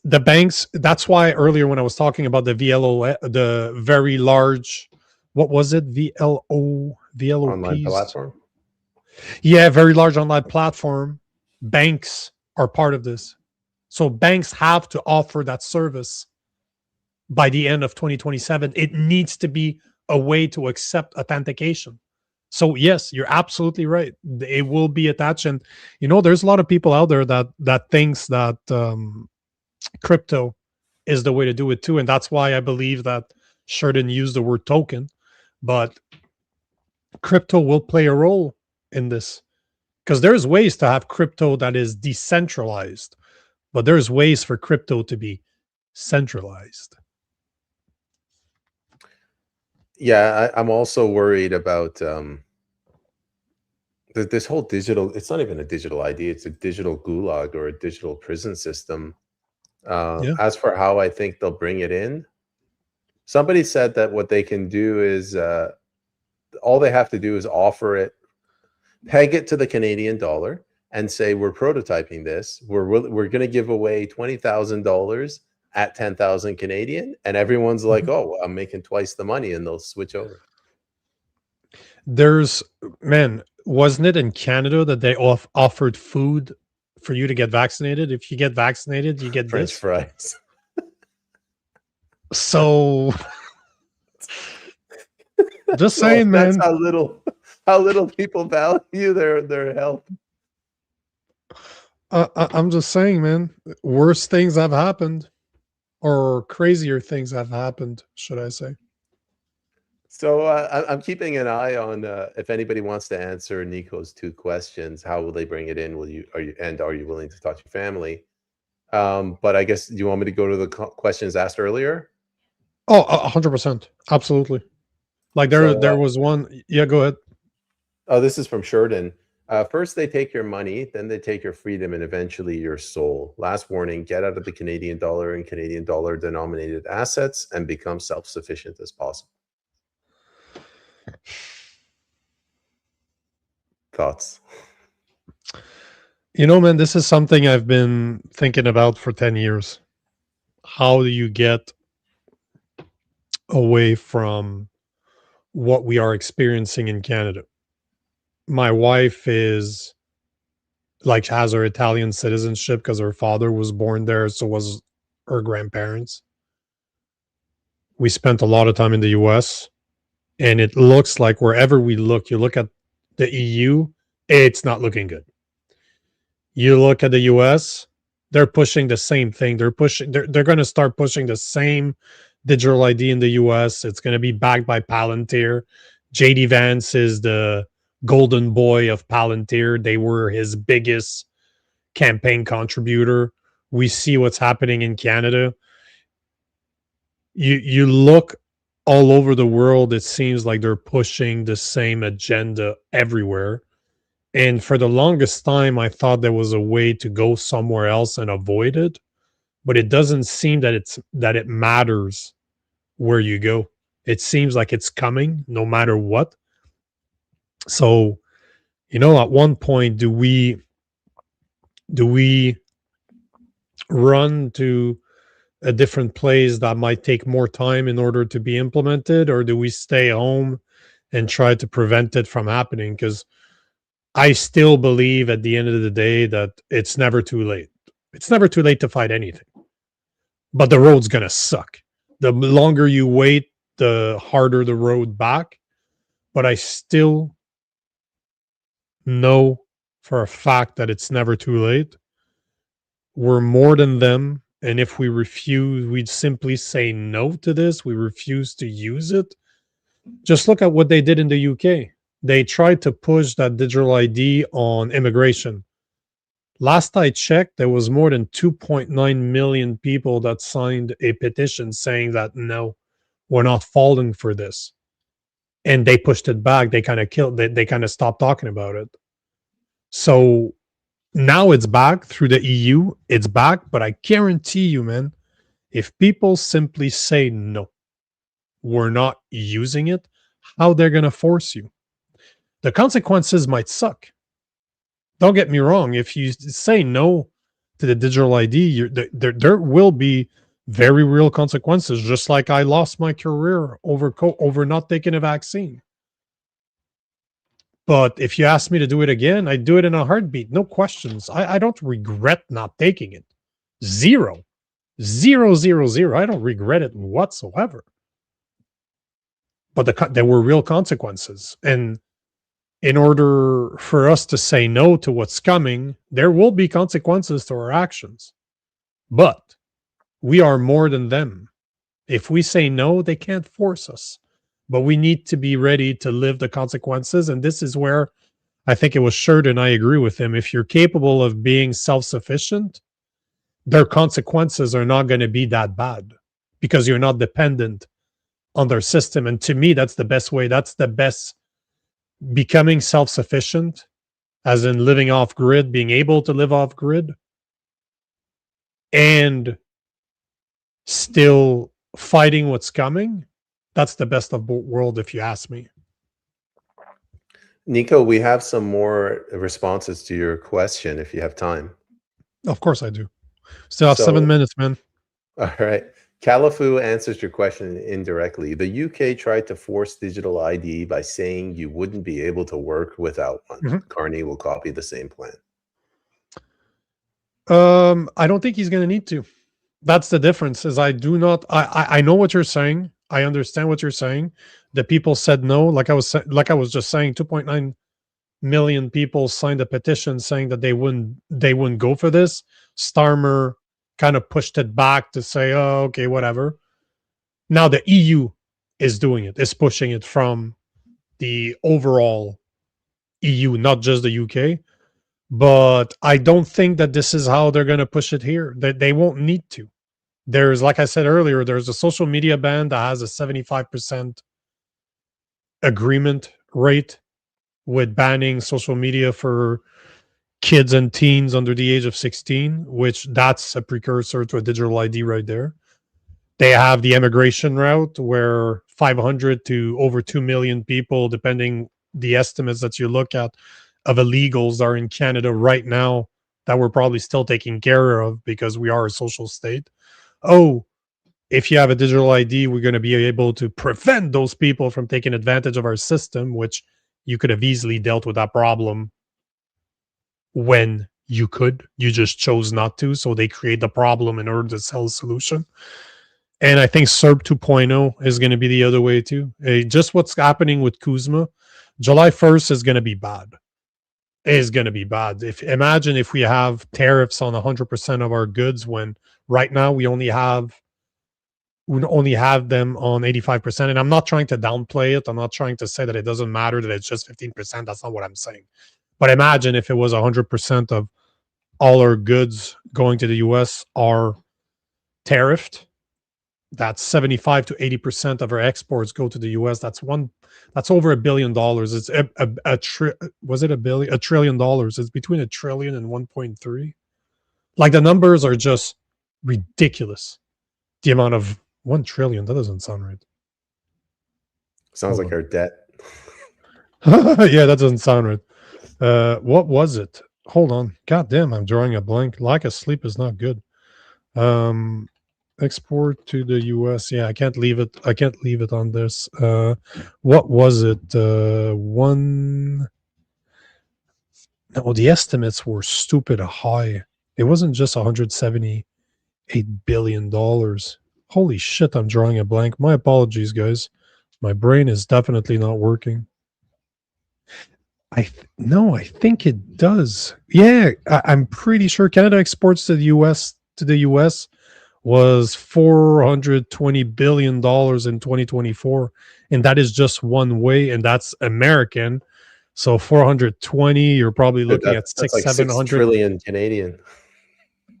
the banks. That's why earlier when I was talking about the VLO, the very large, what was it? Online VLOPs. platform. Yeah, very large online platform. Banks are part of this. So banks have to offer that service by the end of 2027. It needs to be a way to accept authentication. So yes, you're absolutely right. It will be attached, and there's a lot of people out there that thinks that crypto is the way to do it too, and that's why I believe that Sheridan used the word token, but crypto will play a role in this because there's ways to have crypto that is decentralized, but there's ways for crypto to be centralized. Yeah, I'm also worried about this whole digital. It's not even a digital ID. It's a digital gulag or a digital prison system. Yeah. As for how I think they'll bring it in, somebody said that what they can do is all they have to do is offer it, peg it to the Canadian dollar, and say we're prototyping this. We're going to give away $20,000 at 10,000 Canadian, and everyone's like, "Oh, I'm making twice the money," and they'll switch over. Wasn't it in Canada that they offered food for you to get vaccinated? If you get vaccinated, you get French this. fries. So just saying, That's man. how little people value their health. I'm just saying, man. Worse things have happened, or crazier things have happened, should I say? So I'm keeping an eye on if anybody wants to answer Nico's two questions. How will they bring it in? Are you willing to touch your family? But I guess, do you want me to go to the questions asked earlier? Oh, 100%, absolutely. Like there So was one. Yeah, go ahead. oh, this is from Sheridan. First, they take your money, then they take your freedom, and eventually your soul. Last warning: get out of the Canadian dollar and Canadian dollar denominated assets and become self-sufficient as possible. Thoughts? Man, this is something I've been thinking about for 10 years. How do you get away from what we are experiencing in Canada? My wife is like has her Italian citizenship because her father was born there, so was her grandparents. We spent a lot of time in the US. And it looks like wherever we look, you look at the EU, it's not looking good. You look at the US, they're pushing the same thing. They're going to start pushing the same digital ID in the US. It's going to be backed by Palantir. JD Vance is the golden boy of Palantir. They were his biggest campaign contributor. We see what's happening in Canada. You look all over the world, it seems like they're pushing the same agenda everywhere. And for the longest time, I thought there was a way to go somewhere else and avoid it, but it doesn't seem that it matters where you go. It seems like it's coming no matter what. So, at one point, do we run to a different place that might take more time in order to be implemented, or do we stay home and try to prevent it from happening? Because I still believe at the end of the day that it's never too late. It's never too late to fight anything, but the road's going to suck. The longer you wait, the harder the road back. But I still know for a fact that it's never too late. We're more than them. And if we refuse, we'd simply say no to this. We refuse to use it. Just look at what they did in the UK. They tried to push that digital ID on immigration. Last I checked, there was more than 2.9 million people that signed a petition saying that no, we're not falling for this. And they pushed it back. They kind of killed it. They kind of stopped talking about it. So now it's back through the EU. It's back, but I guarantee you, man, if people simply say no, we're not using it, how they're going to force you. The consequences might suck. Don't get me wrong. If you say no to the digital ID, there will be very real consequences, just like I lost my career over not taking a vaccine. But if you ask me to do it again, I'd do it in a heartbeat. No questions. I don't regret not taking it. Zero. Zero, zero, zero. I don't regret it whatsoever. But there were real consequences. And in order for us to say no to what's coming, there will be consequences to our actions. But we are more than them. If we say no, they can't force us. But we need to be ready to live the consequences. And this is where I think it was Sheridan, I agree with him. If you're capable of being self-sufficient, their consequences are not going to be that bad because you're not dependent on their system. And to me, that's the best way. That's the best. Becoming self-sufficient, as in living off grid, being able to live off grid, and still fighting what's coming. That's the best of both worlds, if you ask me. Nico, we have some more responses to your question if you have time. Of course I do. Still have 7 minutes, man. All right. Califu answers your question indirectly. The UK tried to force digital ID by saying you wouldn't be able to work without one. Mm-hmm. Carney will copy the same plan. I don't think he's going to need to. That's the difference. Is I know what you're saying. I understand what you're saying. The people said no. Like I was just saying, 2.9 million people signed a petition saying that they wouldn't go for this. Starmer kind of pushed it back to say, oh, okay, whatever. Now the EU is doing it, is pushing it from the overall EU, not just the UK. But I don't think that this is how they're going to push it here. They won't need to. There's, like I said earlier, there's a social media ban that has a 75% agreement rate with banning social media for kids and teens under the age of 16, which that's a precursor to a digital ID right there. They have the immigration route where 500 to over 2 million people, depending the estimates that you look at, of illegals are in Canada right now that we're probably still taking care of because we are a social state. Oh, if you have a digital ID, we're going to be able to prevent those people from taking advantage of our system, which you could have easily dealt with that problem when you could. You just chose not to. So they create the problem in order to sell a solution. And I think SERP 2.0 is going to be the other way too. Just what's happening with CUSMA, July 1st is going to be bad. Is going to be bad. Imagine if we have tariffs on 100% of our goods when right now we only have them on 85%. And I'm not trying to downplay it. I'm not trying to say that it doesn't matter, that it's just 15%. That's not what I'm saying. But imagine if it was 100% of all our goods going to the US are tariffed. That's 75 to 80% of our exports go to the US. That's over $1 billion. It's was it $1 trillion? It's between $1 trillion and 1.3. Like, the numbers are just ridiculous. The amount of 1 trillion, that doesn't sound right. Sounds like our debt. Yeah, that doesn't sound right. What was it? Hold on. God damn, I'm drawing a blank. Lack of sleep is not good. Export to the US. Yeah, I can't leave it on this. What was it? No, the estimates were stupid high. It wasn't just $178 billion. Holy shit, I'm drawing a blank. My apologies, guys. My brain is definitely not working. I think it does. Yeah, I'm pretty sure Canada exports to the US was $420 billion in 2024. And that is just one way, and that's American. So 420, you're probably looking at That's like 700 trillion Canadian.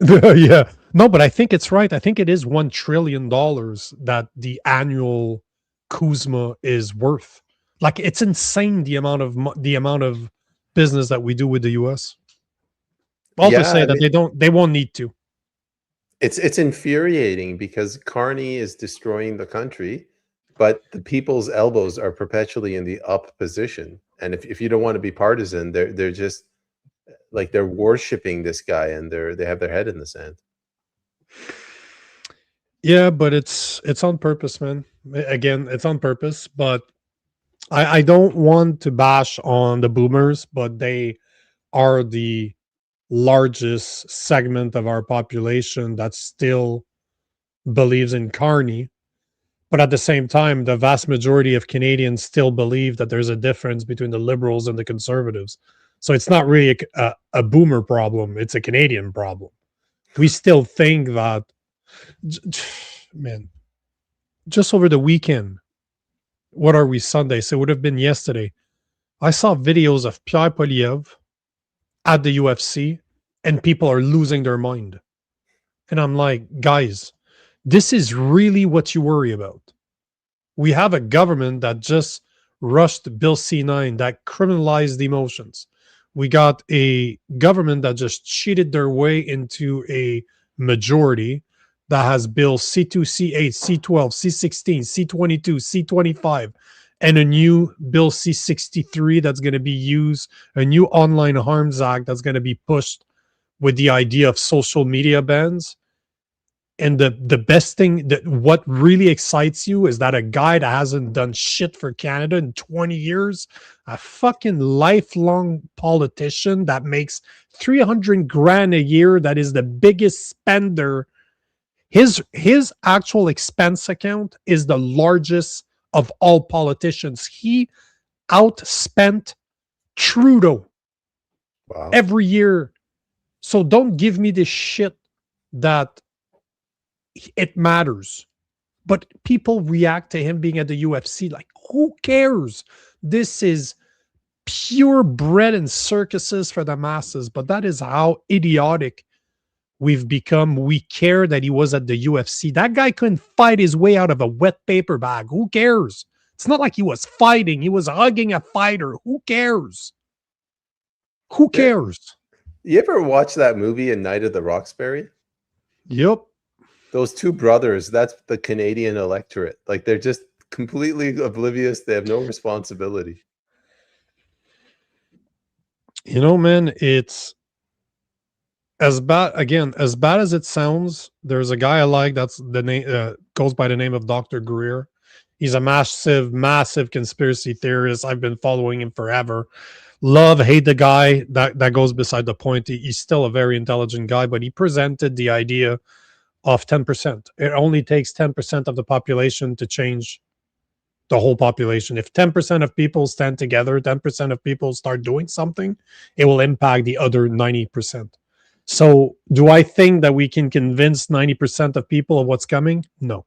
Yeah. No, but I think it's right. I think it is $1 trillion that the annual CUSMA is worth. Like, it's insane the amount of business that we do with the US. All to say that they won't need to. It's infuriating because Carney is destroying the country, but the people's elbows are perpetually in the up position. And if you don't want to be partisan, they're just like, they're worshiping this guy, and they have their head in the sand. Yeah, but it's on purpose, man. Again, it's on purpose. But I don't want to bash on the boomers, but they are the largest segment of our population that still believes in Carney. But at the same time, the vast majority of Canadians still believe that there's a difference between the liberals and the conservatives. So it's not really a boomer problem. It's a Canadian problem. We still think that, man, just over the weekend, what are we, Sunday? So it would have been yesterday. I saw videos of Pierre Poliev at the UFC, and people are losing their mind. And I'm like, guys, this is really what you worry about. We have a government that just rushed Bill C9 that criminalized emotions. We got a government that just cheated their way into a majority that has Bill C2, C8, C12, C16, C22, C25, and a new Bill C63 that's going to be used, a new Online Harms Act that's going to be pushed with the idea of social media bans. And the best thing, that what really excites you, is that a guy that hasn't done shit for Canada in 20 years, a fucking lifelong politician that makes 300 grand a year, that is the biggest spender. His actual expense account is the largest of all politicians. He outspent Trudeau every year. So don't give me this shit that it matters. But people react to him being at the UFC like, who cares? This is pure bread and circuses for the masses. But that is how idiotic we've become. We care that he was at the UFC. That guy couldn't fight his way out of a wet paper bag. Who cares? It's not like he was fighting. He was hugging a fighter. Who cares? Who cares? You ever watch that movie, A Night of the Roxbury? Yep. Those two brothers, that's the Canadian electorate. Like, they're just completely oblivious. They have no responsibility. You know, man, it's as bad as it sounds. There's a guy I like that's the name goes by the name of Dr. Greer. He's a massive conspiracy theorist. I've been following him forever. Love, hate the guy. That goes beside the point. He's still a very intelligent guy, but he presented the idea of 10%. It only takes 10% of the population to change the whole population. If 10% of people stand together, 10% of people start doing something, it will impact the other 90%. So, do I think that we can convince 90% of people of what's coming? No.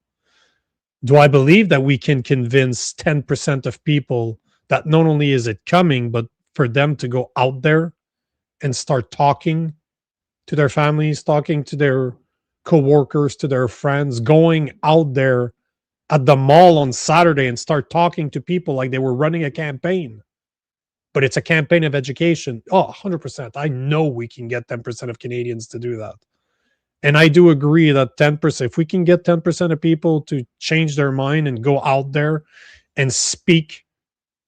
Do I believe that we can convince 10% of people that not only is it coming, but for them to go out there and start talking to their families, talking to their coworkers, to their friends, going out there at the mall on Saturday and start talking to people like they were running a campaign? But it's a campaign of education. Oh, 100%. I know we can get 10% of Canadians to do that. And I do agree that 10%, if we can get 10% of people to change their mind and go out there and speak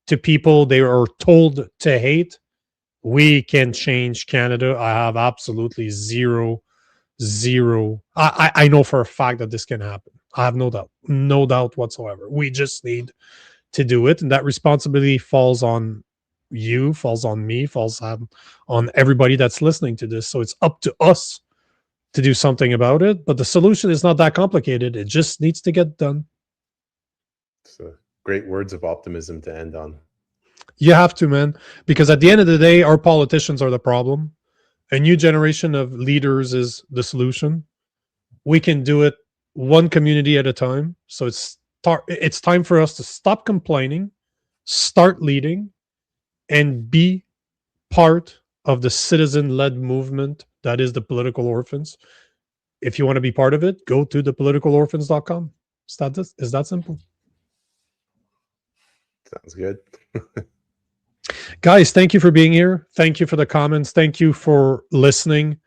to people they are told to hate, we can change Canada. I have absolutely zero. I know for a fact that this can happen. I have no doubt whatsoever. We just need to do it. And that responsibility falls on you, falls on me, falls on everybody that's listening to this. So it's up to us to do something about it. But the solution is not that complicated. It just needs to get done. So great words of optimism to end on. You have to, man, because at the end of the day, our politicians are the problem. A new generation of leaders is the solution. We can do it one community at a time. So it's time for us to stop complaining, start leading, and be part of the citizen-led movement that is the Political Orphans. If you want to be part of it, go to thepoliticalorphans.com. It's that simple. Sounds good. Guys, thank you for being here. Thank you for the comments. Thank you for listening.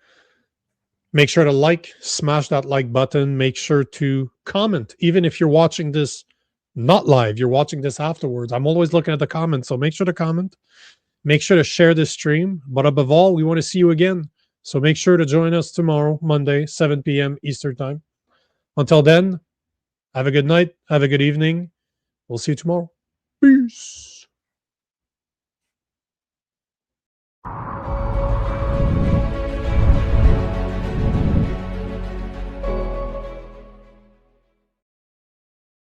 Make sure to smash that like button. Make sure to comment. Even if you're watching this not live, you're watching this afterwards. I'm always looking at the comments, so make sure to comment. Make sure to share this stream. But above all, we want to see you again. So make sure to join us tomorrow, Monday, 7 p.m. Eastern Time. Until then, have a good night. Have a good evening. We'll see you tomorrow. Peace.